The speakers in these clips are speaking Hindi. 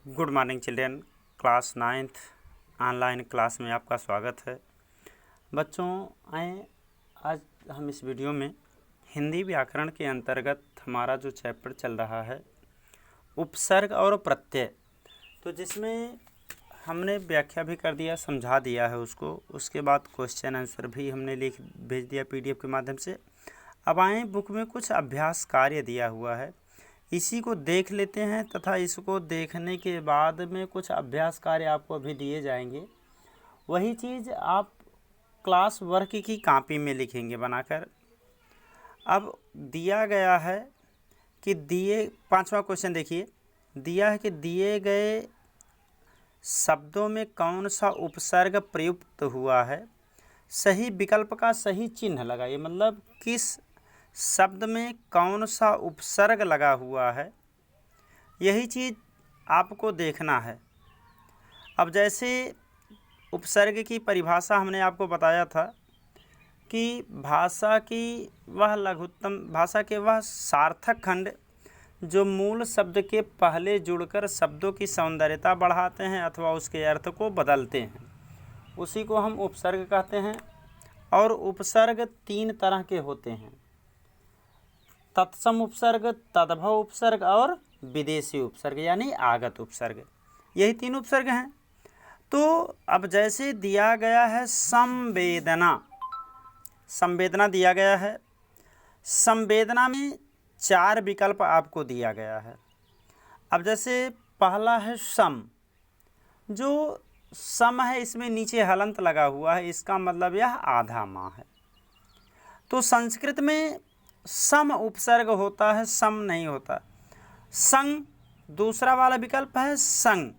Good morning children. Class 9th online class में आपका स्वागत है। बच्चों आए आज हम इस वीडियो में हिंदी व्याकरण के अंतर्गत हमारा जो चैप्टर चल रहा है उपसर्ग और प्रत्यय, तो जिसमें हमने व्याख्या भी कर दिया, समझा दिया है उसको। उसके बाद क्वेश्चन आंसर भी हमने लिख भेज दिया PDF के माध्यम से। अब आए बुक में कुछ अभ्यास कार्य दिया हुआ है, इसी को देख लेते हैं तथा इसको देखने के बाद में कुछ अभ्यास कार्य आपको अभी दिए जाएंगे। वही चीज़ आप क्लास वर्क की कॉपी में लिखेंगे बनाकर। अब दिया गया है कि पांचवा क्वेश्चन देखिए, दिया है कि दिए गए शब्दों में कौन सा उपसर्ग प्रयुक्त हुआ है, सही विकल्प का सही चिन्ह लगाइए। मतलब किस शब्द में कौन सा उपसर्ग लगा हुआ है, यही चीज़ आपको देखना है। अब जैसे उपसर्ग की परिभाषा हमने आपको बताया था कि भाषा के वह सार्थक खंड जो मूल शब्द के पहले जुड़कर शब्दों की सौंदर्यता बढ़ाते हैं अथवा उसके अर्थ को बदलते हैं, उसी को हम उपसर्ग कहते हैं। और उपसर्ग तीन तरह के होते हैं, तत्सम उपसर्ग, तद्भव उपसर्ग और विदेशी उपसर्ग यानी आगत उपसर्ग। यही तीन उपसर्ग हैं। तो अब जैसे दिया गया है संवेदना, संवेदना दिया गया है। संवेदना में चार विकल्प आपको दिया गया है। अब जैसे पहला है सम, जो सम है इसमें नीचे हलंत लगा हुआ है, इसका मतलब यह आधा माह है। तो संस्कृत में सम उपसर्ग होता है, सम नहीं होता। संग दूसरा वाला विकल्प है संग,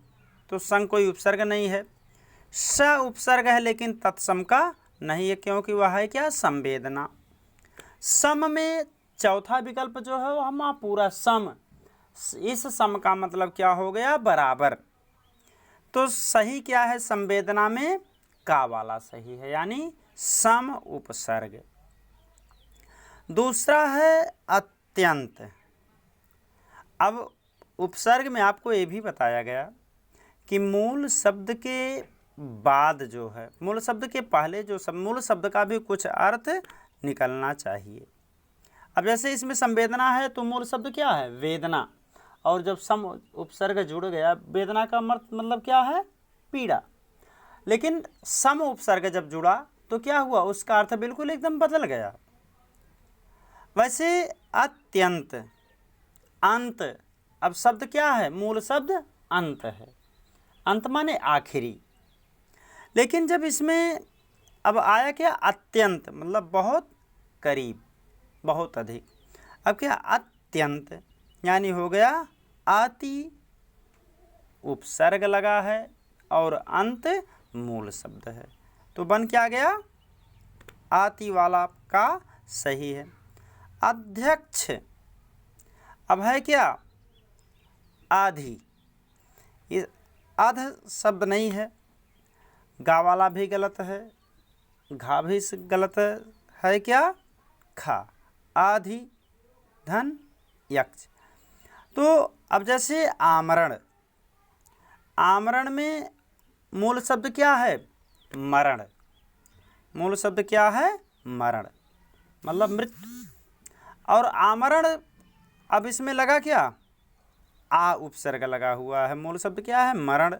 तो संग कोई उपसर्ग नहीं है। स उपसर्ग है लेकिन तत्सम का नहीं है, क्योंकि वह है क्या, संवेदना। सम में चौथा विकल्प जो है हम पूरा सम, इस सम का मतलब क्या हो गया, बराबर। तो सही क्या है, संवेदना में का वाला सही है, यानी सम उपसर्ग। दूसरा है अत्यंत। अब उपसर्ग में आपको ये भी बताया गया कि मूल शब्द के बाद जो है, मूल शब्द के पहले जो मूल शब्द का भी कुछ अर्थ निकलना चाहिए। अब जैसे इसमें संवेदना है तो मूल शब्द क्या है, वेदना, और जब सम उपसर्ग जुड़ गया, वेदना का मतलब क्या है, पीड़ा। लेकिन सम उपसर्ग जब जुड़ा तो क्या हुआ, उसका अर्थ बिल्कुल एकदम बदल गया। वैसे अत्यंत, अंत, अब शब्द क्या है, मूल शब्द अंत है, अंत माने आखिरी। लेकिन जब इसमें अब आया क्या, अत्यंत, मतलब बहुत करीब, बहुत अधिक। अब क्या, अत्यंत यानी हो गया अति, उपसर्ग लगा है और अंत मूल शब्द है, तो बन क्या गया, अति वाला का सही है। अध्यक्ष, अब है क्या, आधी, ये अध शब्द नहीं है, गा वाला भी गलत है, घा भी गलत है क्या, खा, आधी धन यक्ष। तो अब जैसे आमरण, आमरण में मूल शब्द क्या है, मरण, मूल शब्द क्या है, मरण, मतलब मृत्यु। और आमरण, अब इसमें लगा क्या, आ उपसर्ग लगा हुआ है, मूल शब्द क्या है, मरण,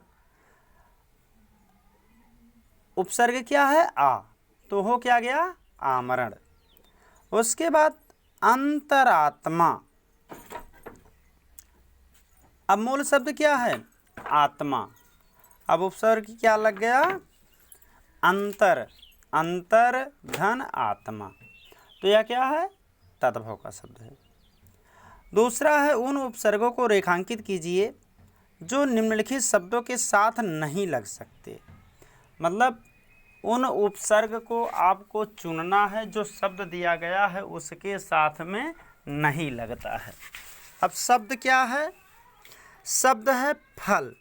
उपसर्ग क्या है, आ, तो हो क्या गया, आमरण। उसके बाद अंतरात्मा, अब मूल शब्द क्या है, आत्मा, अब उपसर्ग क्या लग गया, अंतर, अंतर धन आत्मा, तो यह क्या है, तद्भव का शब्द है। दूसरा है उन उपसर्गों को रेखांकित कीजिए जो निम्नलिखित शब्दों के साथ नहीं लग सकते। मतलब उन उपसर्ग को आपको चुनना है जो शब्द दिया गया है उसके साथ में नहीं लगता है। अब शब्द क्या है, शब्द है फल।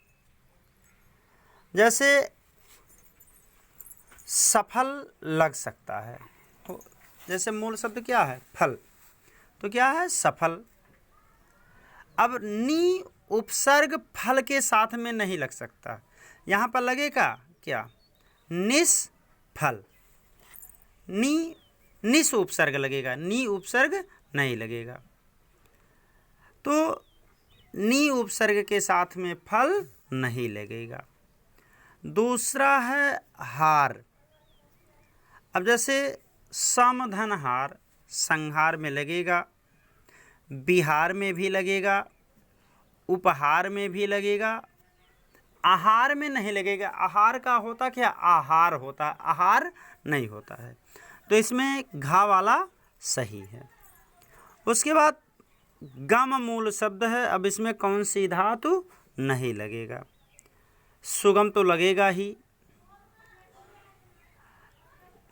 जैसे सफल लग सकता है, तो जैसे मूल शब्द क्या है, फल, तो क्या है, सफल। अब नी उपसर्ग फल के साथ में नहीं लग सकता। यहाँ पर लगेगा क्या? निस फल, निस उपसर्ग लगेगा, नी उपसर्ग नहीं लगेगा। तो नी उपसर्ग के साथ में फल नहीं लगेगा। दूसरा है हार। अब जैसे समधन हार संहार में लगेगा, बिहार में भी लगेगा, उपहार में भी लगेगा, आहार में नहीं लगेगा। आहार का होता क्या? आहार होता है, आहार नहीं होता है। तो इसमें घा वाला सही है। उसके बाद गम मूल शब्द है। अब इसमें कौन सी धातु नहीं लगेगा? सुगम तो लगेगा ही,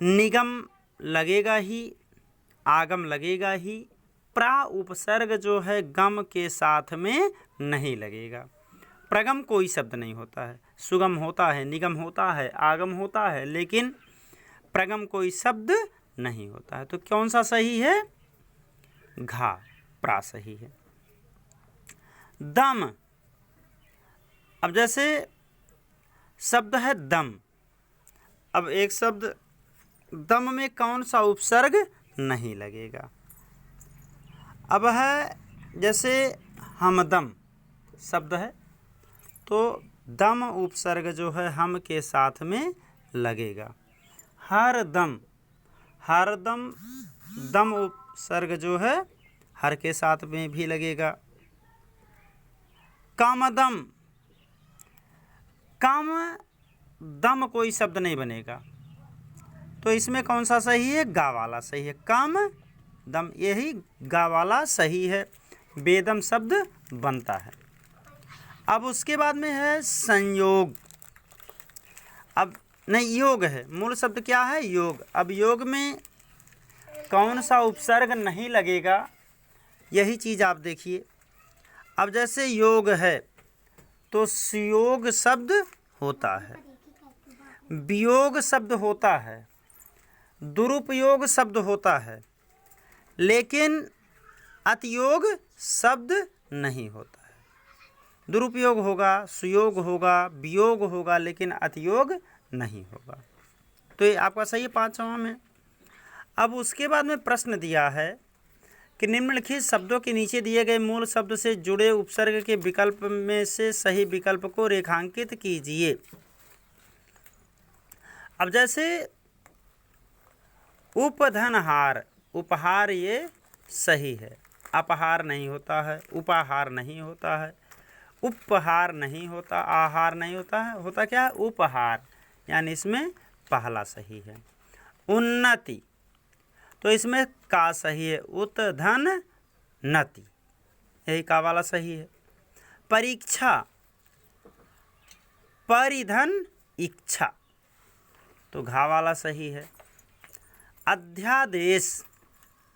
निगम लगेगा ही, आगम लगेगा ही। प्रा उपसर्ग जो है गम के साथ में नहीं लगेगा। प्रगम कोई शब्द नहीं होता है। सुगम होता है, निगम होता है, आगम होता है, लेकिन प्रगम कोई शब्द नहीं होता है। तो कौन सा सही है? घा, प्रा सही है। दम। अब जैसे शब्द है दम। अब एक शब्द दम में कौन सा उपसर्ग नहीं लगेगा? अब है जैसे हमदम शब्द है, तो दम उपसर्ग जो है हम के साथ में लगेगा। हर दम, हर दम, दम उपसर्ग जो है हर के साथ में भी लगेगा। कामदम, काम दम कोई शब्द नहीं बनेगा। तो इसमें कौन सा सही है? गा वाला सही है। काम दम, यही गा वाला सही है। बेदम शब्द बनता है। अब उसके बाद में है संयोग। अब नहीं, योग है। मूल शब्द क्या है? योग। अब योग में कौन सा उपसर्ग नहीं लगेगा, यही चीज़ आप देखिए। अब जैसे योग है तो सुयोग शब्द होता है, वियोग शब्द होता है, दुरुपयोग शब्द होता है, लेकिन अतियोग शब्द नहीं होता है। दुरुपयोग होगा, सुयोग होगा, वियोग होगा, लेकिन अतियोग नहीं होगा। तो ये आपका सही है 5वां में। अब उसके बाद में प्रश्न दिया है कि निम्नलिखित शब्दों के नीचे दिए गए मूल शब्द से जुड़े उपसर्ग के विकल्प में से सही विकल्प को रेखांकित कीजिए। अब जैसे उपधनहार, उपहार ये सही है, अपहार नहीं होता है, उपाहार नहीं होता है, उपहार नहीं होता, आहार नहीं होता है, होता क्या है? उपहार, यानी इसमें पहला सही है। उन्नति, तो इसमें का सही है, उत्धन नति, यही का वाला सही है। परीक्षा, परिधन इच्छा, तो घा वाला सही है। अध्यादेश,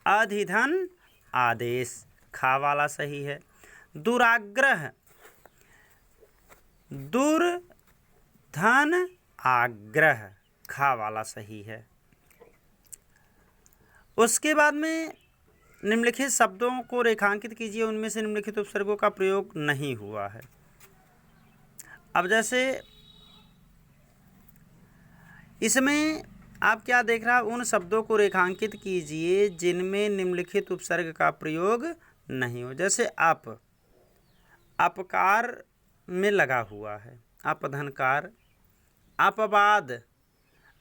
अधिधन आदेश, खा वाला सही है। दुराग्रह, दुर्धन आग्रह, खा वाला सही है। उसके बाद में निम्नलिखित शब्दों को रेखांकित कीजिए, उनमें से निम्नलिखित उपसर्गों का प्रयोग नहीं हुआ है। अब जैसे इसमें आप क्या देख रहा है? उन शब्दों को रेखांकित कीजिए जिनमें निम्नलिखित उपसर्ग का प्रयोग नहीं हो। जैसे अप, अपकार में लगा हुआ है, अपधनकार। अपवाद,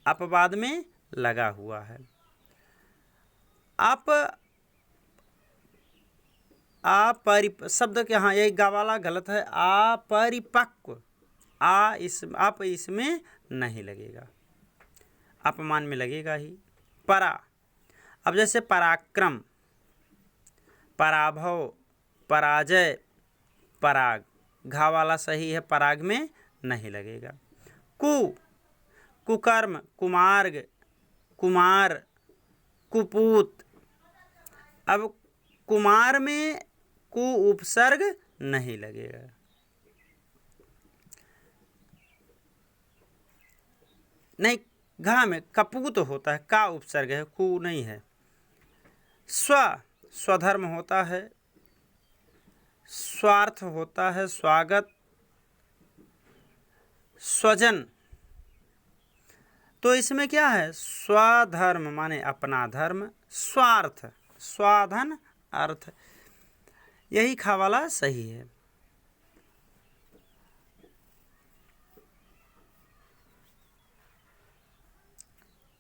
अपवाद में लगा हुआ है। शब्द के, हाँ यही गा वाला गलत है। अपरिपक्व, आप इसमें नहीं लगेगा, अपमान में लगेगा ही। परा, अब जैसे पराक्रम, पराभव, पराजय, पराग, घा वाला सही है, पराग में नहीं लगेगा। कुकर्म, कुमार्ग, कुमार, कुपूत। अब कुमार में कु उपसर्ग नहीं लगेगा। नहीं, घा में कपूत होता है, का उपसर्ग है, कु नहीं है। स्वधर्म होता है, स्वार्थ होता है स्वागत, स्वजन। तो इसमें क्या है, स्वधर्म माने अपना धर्म, स्वार्थ स्वाधन अर्थ, यही खा वाला सही है।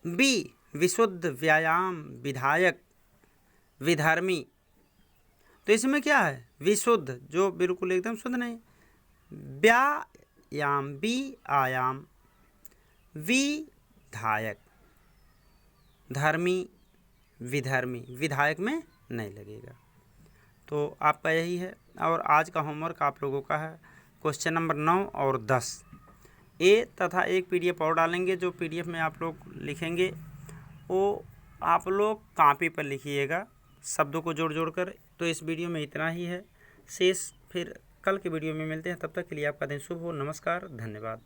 बी विशुद्ध, व्यायाम, विधायक, विधर्मी। तो इसमें क्या है, विशुद्ध जो बिल्कुल एकदम शुद्ध नहीं, व्यायाम बी आयाम, विधायक, धर्मी, विधर्मी, विधायक में नहीं लगेगा। तो आपका यही है। और आज का होमवर्क आप लोगों का है क्वेश्चन नंबर 9 और 10 ए तथा एक PDF और डालेंगे। जो PDF में आप लोग लिखेंगे वो आप लोग कॉपी पर लिखिएगा शब्दों को जोड़ जोड़ कर। तो इस वीडियो में इतना ही है, शेष फिर कल के वीडियो में मिलते हैं। तब तक के लिए आपका दिन शुभ हो। नमस्कार, धन्यवाद।